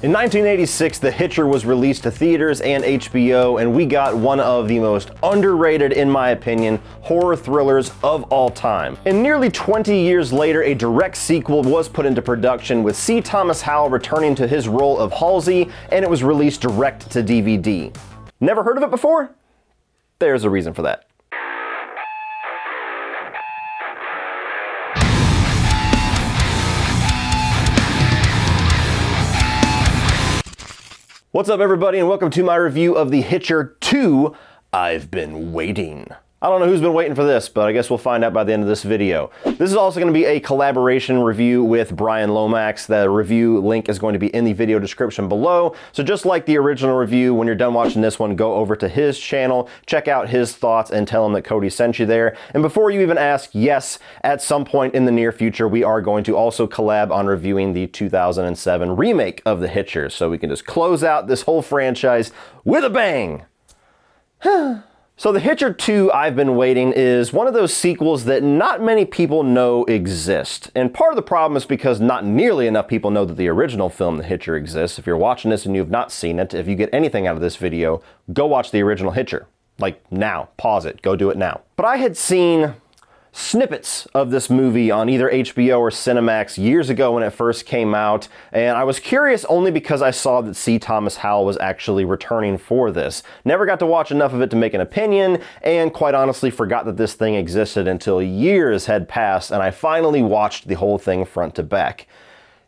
In 1986, The Hitcher was released to theaters and HBO, and we got one of the most underrated, in my opinion, horror thrillers of all time. And nearly 20 years later, a direct sequel was put into production with C. Thomas Howell returning to his role of Halsey, and it was released direct to DVD. Never heard of it before? There's a reason for that. What's up, everybody, and welcome to my review of The Hitcher II, I've Been Waiting. I don't know who's been waiting for this, but I guess we'll find out by the end of this video. This is also going to be a collaboration review with Brian Lomax. The review link is going to be in the video description below. So just like the original review, when you're done watching this one, go over to his channel, check out his thoughts, and tell him that Cody sent you there. And before you even ask, yes, at some point in the near future, we are going to also collab on reviewing the 2007 remake of The Hitcher, so we can just close out this whole franchise with a bang. So The Hitcher II, I've Been Waiting is one of those sequels that not many people know exist. And part of the problem is because not nearly enough people know that the original film, The Hitcher, exists. If you're watching this and you have not seen it, if you get anything out of this video, go watch the original Hitcher. Like now, pause it, go do it now. But I had seen snippets of this movie on either HBO or Cinemax years ago when it first came out, and I was curious only because I saw that C. Thomas Howell was actually returning for this. Never got to watch enough of it to make an opinion, and quite honestly forgot that this thing existed until years had passed, and I finally watched the whole thing front to back.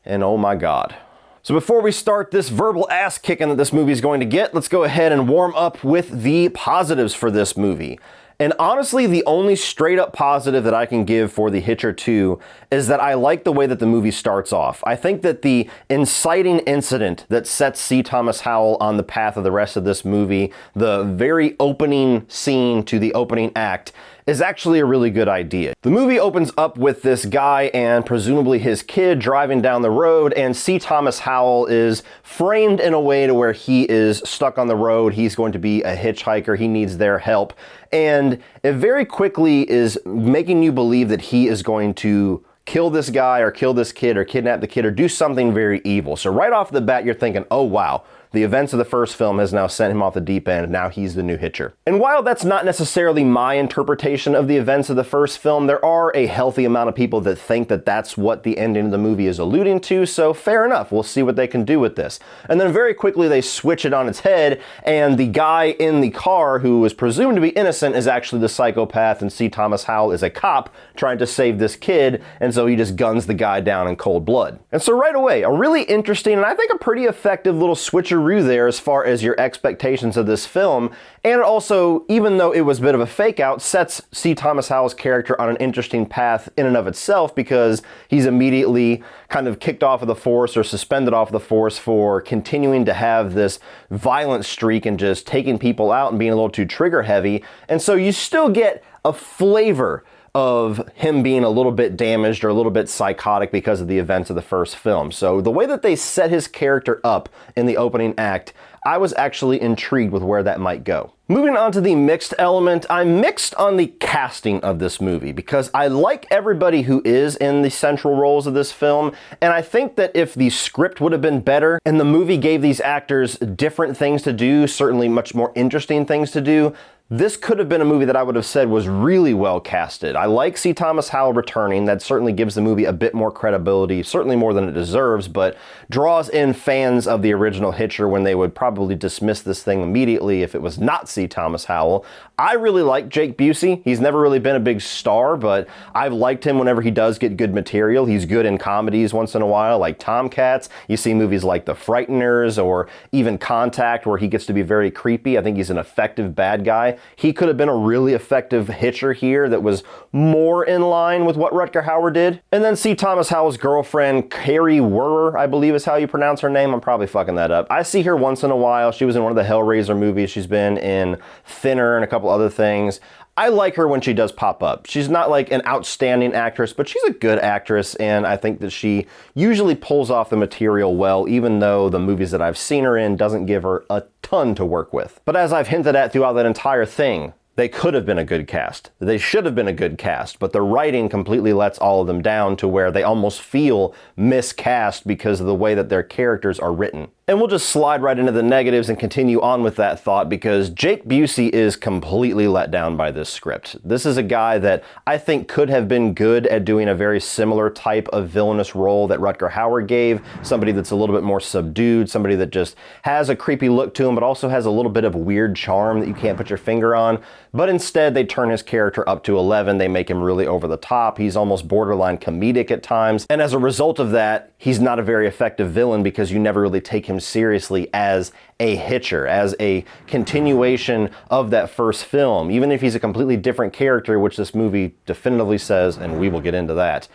And oh my god. So before we start this verbal ass kicking that this movie is going to get, let's go ahead and warm up with the positives for this movie. And honestly, the only straight up positive that I can give for The Hitcher II is that I like the way that the movie starts off. I think that the inciting incident that sets C. Thomas Howell on the path of the rest of this movie, the very opening scene to the opening act, is actually a really good idea. The movie opens up with this guy and presumably his kid driving down the road, and C. Thomas Howell is framed in a way to where he is stuck on the road. He's going to be a hitchhiker. He needs their help. And it very quickly is making you believe that he is going to kill this guy or kill this kid or kidnap the kid or do something very evil. So right off the bat, you're thinking, oh wow, the events of the first film has now sent him off the deep end, and now he's the new Hitcher. And while that's not necessarily my interpretation of the events of the first film, there are a healthy amount of people that think that that's what the ending of the movie is alluding to, so fair enough, we'll see what they can do with this. And then very quickly they switch it on its head, and the guy in the car who is presumed to be innocent is actually the psychopath, and C. Thomas Howell is a cop trying to save this kid, and so he just guns the guy down in cold blood. And so right away, a really interesting and I think a pretty effective little switcheroo there as far as your expectations of this film, and it also, even though it was a bit of a fake out, sets C. Thomas Howell's character on an interesting path in and of itself, because he's immediately kind of kicked off of the force or suspended off the force for continuing to have this violent streak and just taking people out and being a little too trigger heavy, and so you still get a flavor of him being a little bit damaged or a little bit psychotic because of the events of the first film. So the way that they set his character up in the opening act, I was actually intrigued with where that might go. Moving on to the mixed element, I'm mixed on the casting of this movie because I like everybody who is in the central roles of this film, and I think that if the script would have been better and the movie gave these actors different things to do, certainly much more interesting things to do, this could have been a movie that I would have said was really well casted. I like C. Thomas Howell returning. That certainly gives the movie a bit more credibility, certainly more than it deserves, but draws in fans of the original Hitcher when they would probably dismiss this thing immediately if it was not C. Thomas Howell. I really like Jake Busey. He's never really been a big star, but I've liked him whenever he does get good material. He's good in comedies once in a while, like Tomcats. You see movies like The Frighteners or even Contact, where he gets to be very creepy. I think he's an effective bad guy. He could have been a really effective Hitcher here that was more in line with what Rutger Hauer did. And then C. Thomas Howell's girlfriend, Carrie Werner, I believe is how you pronounce her name. I'm probably fucking that up. I see her once in a while. She was in one of the Hellraiser movies. She's been in Thinner and a couple other things. I like her when she does pop up. She's not like an outstanding actress, but she's a good actress, and I think that she usually pulls off the material well, even though the movies that I've seen her in doesn't give her a ton to work with. But as I've hinted at throughout that entire thing, they could have been a good cast. They should have been a good cast, but the writing completely lets all of them down to where they almost feel miscast because of the way that their characters are written. And we'll just slide right into the negatives and continue on with that thought, because Jake Busey is completely let down by this script. This is a guy that I think could have been good at doing a very similar type of villainous role that Rutger Hauer gave, somebody that's a little bit more subdued, somebody that just has a creepy look to him, but also has a little bit of weird charm that you can't put your finger on. But instead, they turn his character up to 11. They make him really over the top. He's almost borderline comedic at times. And as a result of that, he's not a very effective villain, because you never really take him seriously as a Hitcher, as a continuation of that first film. Even if he's a completely different character, which this movie definitively says, and we will get into that,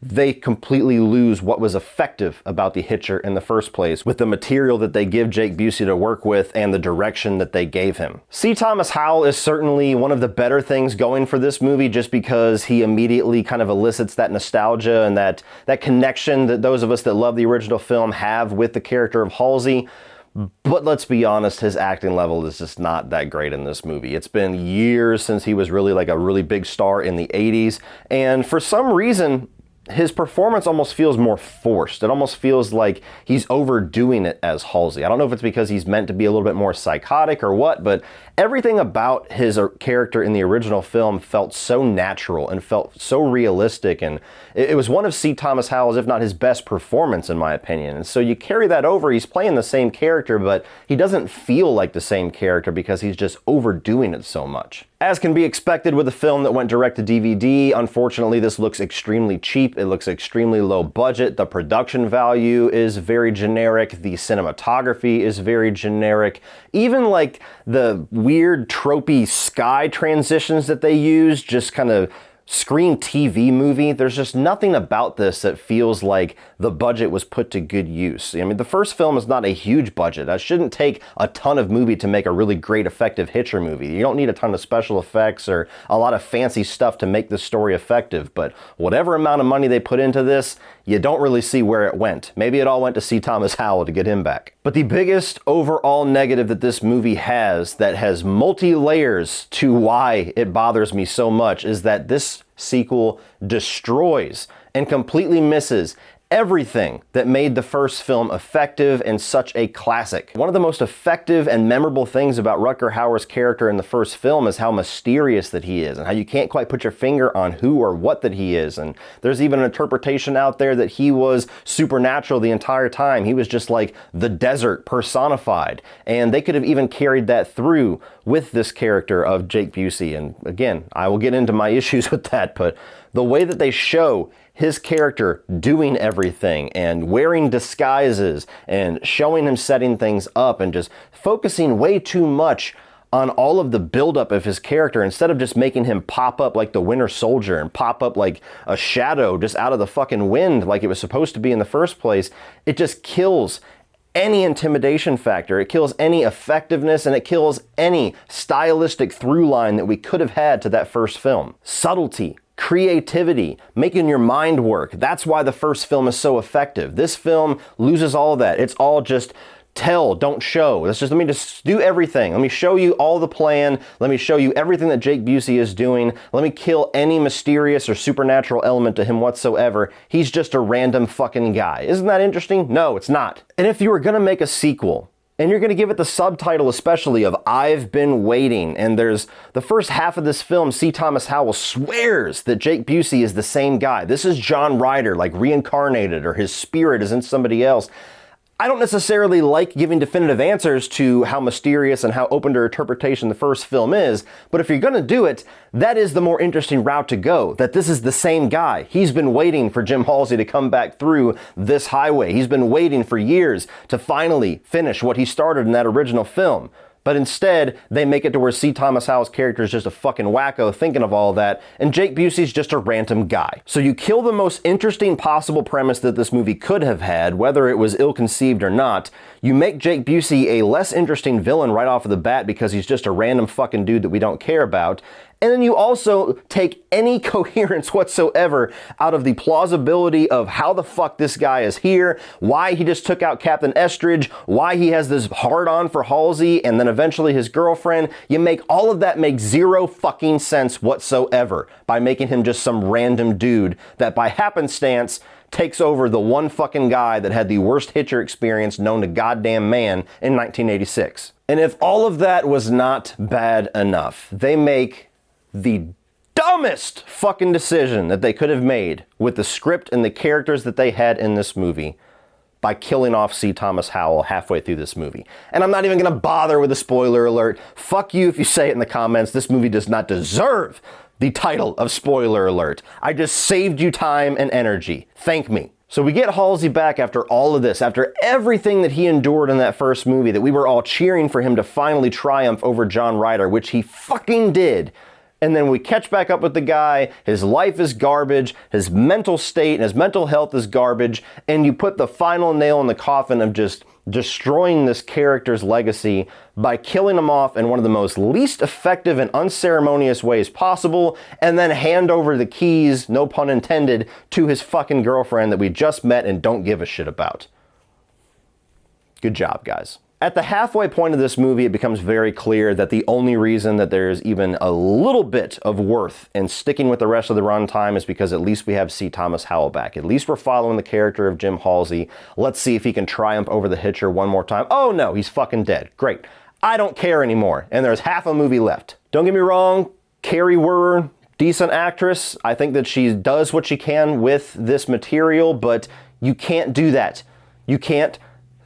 they completely lose what was effective about the Hitcher in the first place with the material that they give Jake Busey to work with and the direction that they gave him. C. Thomas Howell is certainly one of the better things going for this movie, just because he immediately kind of elicits that nostalgia and that connection that those of us that love the original film have with the character of Halsey. But let's be honest, his acting level is just not that great in this movie. It's been years since he was really like a really big star in the 80s, and for some reason, his performance almost feels more forced. It almost feels like he's overdoing it as Halsey. I don't know if it's because he's meant to be a little bit more psychotic or what, but everything about his character in the original film felt so natural and felt so realistic, and it was one of C. Thomas Howell's, if not his best performance, in my opinion. And so you carry that over, he's playing the same character, but he doesn't feel like the same character because he's just overdoing it so much. As can be expected with a film that went direct to DVD, unfortunately this looks extremely cheap, it looks extremely low budget, the production value is very generic, the cinematography is very generic, even like the weird tropey sky transitions that they use just kind of scream TV movie. There's just nothing about this that feels like the budget was put to good use. I mean, the first film is not a huge budget. That shouldn't take a ton of movie to make a really great, effective Hitcher movie. You don't need a ton of special effects or a lot of fancy stuff to make the story effective, but whatever amount of money they put into this, you don't really see where it went. Maybe it all went to C. Thomas Howell to get him back. But the biggest overall negative that this movie has, that has multi-layers to why it bothers me so much, is that this sequel destroys and completely misses everything that made the first film effective and such a classic. One of the most effective and memorable things about Rutger Hauer's character in the first film is how mysterious that he is, and how you can't quite put your finger on who or what that he is. And there's even an interpretation out there that he was supernatural the entire time. He was just like the desert personified. And they could have even carried that through with this character of Jake Busey. And again, I will get into my issues with that, but the way that they show his character doing everything and wearing disguises and showing him setting things up and just focusing way too much on all of the buildup of his character, instead of just making him pop up like the Winter Soldier and pop up like a shadow just out of the fucking wind like it was supposed to be in the first place, it just kills any intimidation factor, it kills any effectiveness, and it kills any stylistic through line that we could have had to that first film. Subtlety, creativity, making your mind work. That's why the first film is so effective. This film loses all of that. It's all just tell, don't show. Let me just do everything. Let me show you all the plan. Let me show you everything that Jake Busey is doing. Let me kill any mysterious or supernatural element to him whatsoever. He's just a random fucking guy. Isn't that interesting? No, it's not. And if you were gonna make a sequel, and you're going to give it the subtitle especially of I've Been Waiting, and there's the first half of this film, C. Thomas Howell swears that Jake Busey is the same guy. This is John Ryder, like reincarnated, or his spirit is in somebody else. I don't necessarily like giving definitive answers to how mysterious and how open to interpretation the first film is, but if you're gonna do it, that is the more interesting route to go, that this is the same guy. He's been waiting for Jim Halsey to come back through this highway. He's been waiting for years to finally finish what he started in that original film. But instead, they make it to where C. Thomas Howell's character is just a fucking wacko thinking of all that, and Jake Busey's just a random guy. So you kill the most interesting possible premise that this movie could have had, whether it was ill-conceived or not. You make Jake Busey a less interesting villain right off of the bat because he's just a random fucking dude that we don't care about. And then you also take any coherence whatsoever out of the plausibility of how the fuck this guy is here, why he just took out Captain Estridge, why he has this hard-on for Halsey, and then eventually his girlfriend. You make all of that make zero fucking sense whatsoever by making him just some random dude that by happenstance takes over the one fucking guy that had the worst Hitcher experience known to goddamn man in 1986. And if all of that was not bad enough, they make the dumbest fucking decision that they could have made with the script and the characters that they had in this movie by killing off C. Thomas Howell halfway through this movie. And I'm not even gonna bother with a spoiler alert. Fuck you if you say it in the comments. This movie does not deserve the title of spoiler alert. I just saved you time and energy. Thank me. So we get Halsey back after all of this, after everything that he endured in that first movie, that we were all cheering for him to finally triumph over John Ryder, which he fucking did. And then we catch back up with the guy, his life is garbage, his mental state and his mental health is garbage, and you put the final nail in the coffin of just destroying this character's legacy by killing him off in one of the most least effective and unceremonious ways possible, and then hand over the keys, no pun intended, to his fucking girlfriend that we just met and don't give a shit about. Good job, guys. At the halfway point of this movie, it becomes very clear that the only reason that there's even a little bit of worth in sticking with the rest of the runtime is because at least we have C. Thomas Howell back. At least we're following the character of Jim Halsey. Let's see if he can triumph over the Hitcher one more time. Oh no, he's fucking dead. Great. I don't care anymore. And there's half a movie left. Don't get me wrong, Carrie Wurr, decent actress. I think that she does what she can with this material, but you can't do that. You can't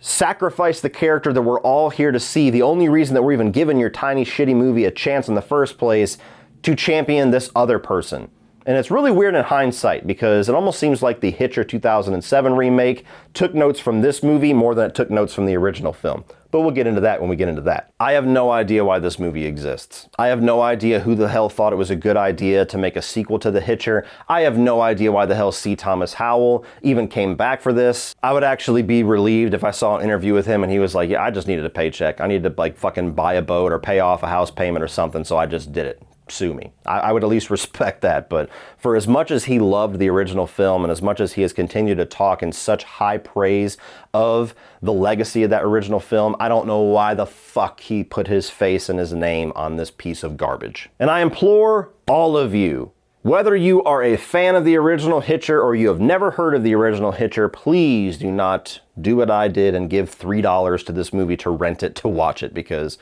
sacrifice the character that we're all here to see, the only reason that we're even giving your tiny shitty movie a chance in the first place, to champion this other person. And it's really weird in hindsight because it almost seems like the Hitcher 2007 remake took notes from this movie more than it took notes from the original film. But we'll get into that when we get into that. I have no idea why this movie exists. I have no idea who the hell thought it was a good idea to make a sequel to The Hitcher. I have no idea why the hell C. Thomas Howell even came back for this. I would actually be relieved if I saw an interview with him and he was like, yeah, I just needed a paycheck. I needed to like fucking buy a boat or pay off a house payment or something, so I just did it. Sue me. I would at least respect that, but for as much as he loved the original film and as much as he has continued to talk in such high praise of the legacy of that original film, I don't know why the fuck he put his face and his name on this piece of garbage. And I implore all of you, whether you are a fan of the original Hitcher or you have never heard of the original Hitcher, please do not do what I did and give $3 to this movie to rent it, to watch it, because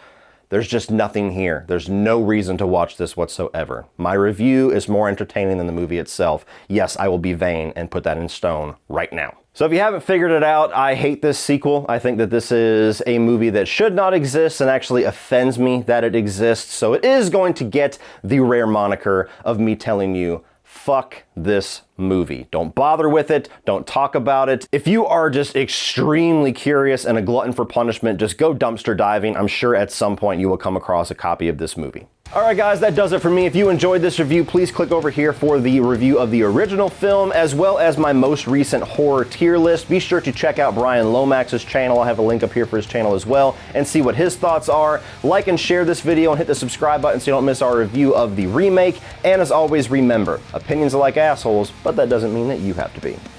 there's just nothing here. There's no reason to watch this whatsoever. My review is more entertaining than the movie itself. Yes, I will be vain and put that in stone right now. So if you haven't figured it out, I hate this sequel. I think that this is a movie that should not exist and actually offends me that it exists. So it is going to get the rare moniker of me telling you, fuck this movie. Don't bother with it. Don't talk about it. If you are just extremely curious and a glutton for punishment, just go dumpster diving. I'm sure at some point you will come across a copy of this movie. All right, guys, that does it for me. If you enjoyed this review, please click over here for the review of the original film, as well as my most recent horror tier list. Be sure to check out Brian Lomax's channel. I'll have a link up here for his channel as well, and see what his thoughts are. Like and share this video and hit the subscribe button so you don't miss our review of the remake. And as always, remember, opinions are like assholes, but that doesn't mean that you have to be.